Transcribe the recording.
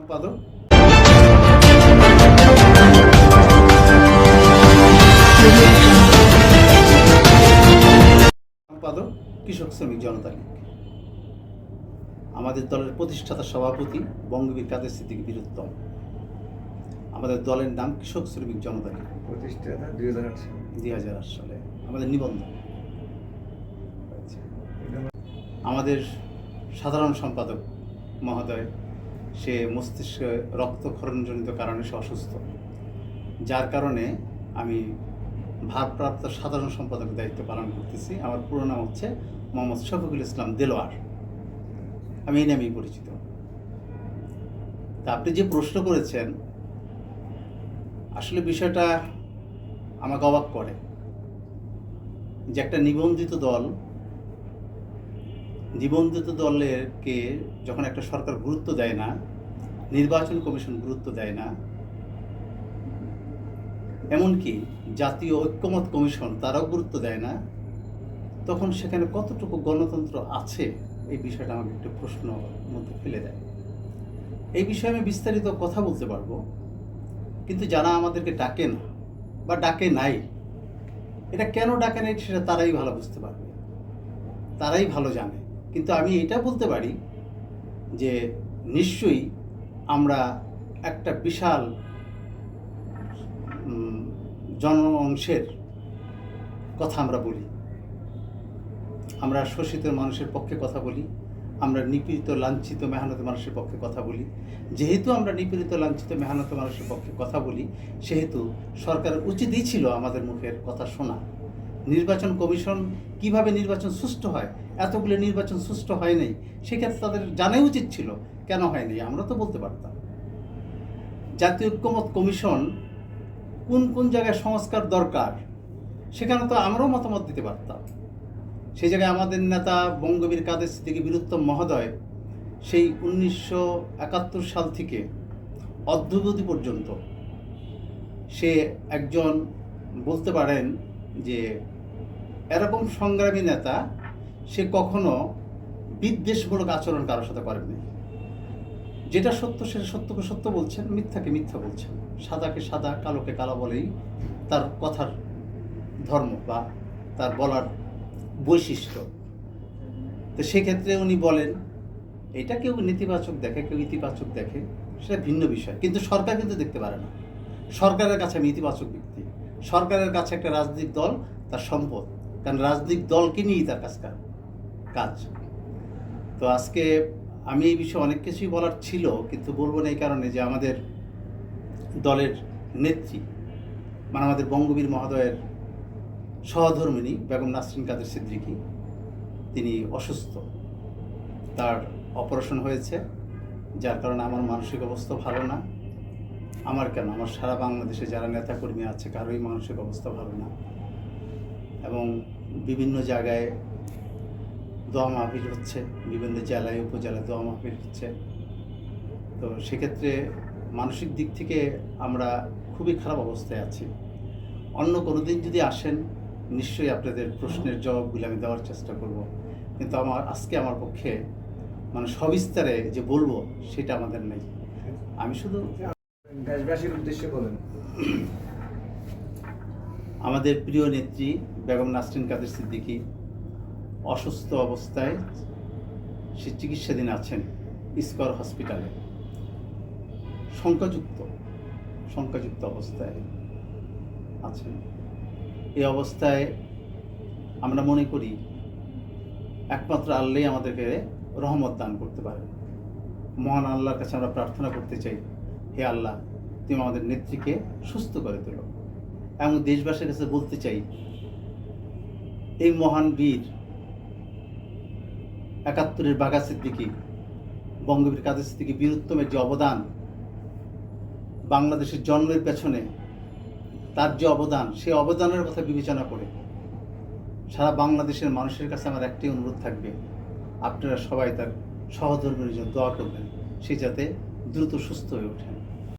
সম্পাদক সম্পাদক কৃষক শ্রমিক জনতা লীগ। আমাদের দলের প্রতিষ্ঠাতা সভাপতি বঙ্গবীর কাদের সিদ্দিকী বীরুত্তম। আমাদের দলের নাম কৃষক শ্রমিক জনতা লীগ। প্রতিষ্ঠাতা 2008 সালে আমাদের নিবন্ধন। আমাদের সাধারণ সম্পাদক মহোদয় সে মস্তিষ্কে রক্তক্ষরণজনিত কারণে সে অসুস্থ, যার কারণে আমি ভারপ্রাপ্ত সাধারণ সম্পাদকের দায়িত্ব পালন করতেছি। আমার পুরো নাম হচ্ছে মোহাম্মদ শফিকুল ইসলাম দেলোয়ার, আমি এই নামেই পরিচিত। তা আপনি যে প্রশ্ন করেছেন, আসলে বিষয়টা আমাকে অবাক করে যে একটা নিবন্ধিত দলেরকে যখন একটা সরকার গুরুত্ব দেয় না, নির্বাচন কমিশন গুরুত্ব দেয় না, এমনকি জাতীয় ঐক্যমত কমিশন তারাও গুরুত্ব দেয় না, তখন সেখানে কতটুকু গণতন্ত্র আছে এই বিষয়টা আমাকে একটু প্রশ্ন মধ্যে ফেলে দেয়। এই বিষয়ে আমি বিস্তারিত কথা বলতে পারবো, কিন্তু যারা আমাদেরকে ডাকে না বা ডাকে নাই, এটা কেন ডাকে নাই সেটা তারাই ভালো বুঝতে পারবে, তারাই ভালো জানে। কিন্তু আমি এটা বলতে পারি যে নিশ্চয়ই আমরা একটা বিশাল জন অংশের কথা আমরা বলি, আমরা শোষিত মানুষের পক্ষে কথা বলি, আমরা নিপীড়িত লাঞ্ছিত মেহনত মানুষের পক্ষে কথা বলি। যেহেতু আমরা নিপীড়িত লাঞ্ছিত মেহনত মানুষের পক্ষে কথা বলি, সেহেতু সরকারের উচিতই ছিল আমাদের মুখের কথা শোনা। নির্বাচন কমিশন কিভাবে নির্বাচন সুষ্ঠু হয়, এতগুলো নির্বাচন সুষ্ঠু হয় নাই, সেক্ষেত্রে তাদের জানাই উচিত ছিল কেন হয় নাই, আমরা তো বলতে পারতাম। জাতীয় ঐক্যমত কমিশন কোন কোন জায়গায় সংস্কার দরকার সেখানে তো আমরাও মতামত দিতে পারতাম। সেই জায়গায় আমাদের নেতা বঙ্গবীর কাদের সিদ্দিকী বীরুত্তম মহোদয় সেই 1971 সাল থেকে অদ্যাবধি পর্যন্ত সে একজন, বলতে পারেন যে এরকম সংগ্রামী নেতা, সে কখনো বিদ্বেষমূলক আচরণ কারোর সাথে করেননি। যেটা সত্য সেটা সত্যকে সত্য বলছেন, মিথ্যাকে মিথ্যা বলছেন, সাদাকে সাদা কালোকে কালো বলেই তার কথার ধর্ম বা তার বলার বৈশিষ্ট্য। তো সেক্ষেত্রে উনি বলেন, এটা কেউ নেতিবাচক দেখে, কেউ ইতিবাচক দেখে, সেটা ভিন্ন বিষয়, কিন্তু সরকার কিন্তু দেখতে পারে না। সরকারের কাছে আমি ইতিবাচক ব্যক্তি, সরকারের কাছে একটা রাজনৈতিক দল তার সম্পদ, কারণ রাজনৈতিক দলকে নিয়েই তার কাজ। তো আজকে আমি এই বিষয়ে অনেক কিছুই বলার ছিল, কিন্তু বলবো না এই কারণে যে আমাদের দলের নেত্রী, মানে আমাদের বঙ্গবীর মহোদয়ের সহধর্মিণী বেগম নাসরিন কাদের সিদ্দিকী, তিনি অসুস্থ, তার অপারেশন হয়েছে, যার কারণে আমার মানসিক অবস্থা ভালো না। আমার কেন, আমার সারা বাংলাদেশে যারা নেতাকর্মী আছে কারোই মানসিক অবস্থা ভালো না, এবং বিভিন্ন জায়গায় দোয়া মাহফিল হচ্ছে, বিভিন্ন জেলায় উপজেলায় দোয়া মাহফিল হচ্ছে। তো সেক্ষেত্রে মানসিক দিক থেকে আমরা খুবই খারাপ অবস্থায় আছি। অন্য কোনো দিন যদি আসেন, নিশ্চয়ই আপনাদের প্রশ্নের জবাবগুলো আমি দেওয়ার চেষ্টা করব, কিন্তু আজকে আমার পক্ষে মানে সবিস্তারে যে বলবো সেটা আমাদের নেই। আমি শুধু দেশবাসীর উদ্দেশ্যে বলেন। আমাদের প্রিয় নেত্রী বেগম নাসরিন কাদের সিদ্দিকী অসুস্থ অবস্থায় সে চিকিৎসাধীন আছেন স্কয়ার হসপিটালে, শঙ্কাযুক্ত অবস্থায় আছেন। এই অবস্থায় আমরা মনে করি একমাত্র আল্লাহই আমাদেরকে রহমত দান করতে পারে। মহান আল্লাহর কাছে আমরা প্রার্থনা করতে চাই, হে আল্লাহ, তুমি আমাদের নেত্রীকে সুস্থ করে তোলো। এবং দেশবাসীর কাছে বলতে চাই, এই মহান বীর 71-এর বাঘা সিদ্দিকী বঙ্গবীর কাদের সিদ্দিকী বীরুত্তমের যে অবদান, বাংলাদেশের জন্মের পেছনে তার যে অবদান, সেই অবদানের কথা বিবেচনা করে সারা বাংলাদেশের মানুষের কাছে আমার একটাই অনুরোধ থাকবে, আপনারা সবাই তার সহধর্মীর জন্য দোয়া করবেন, সে যাতে দ্রুত সুস্থ হয়ে ওঠেন।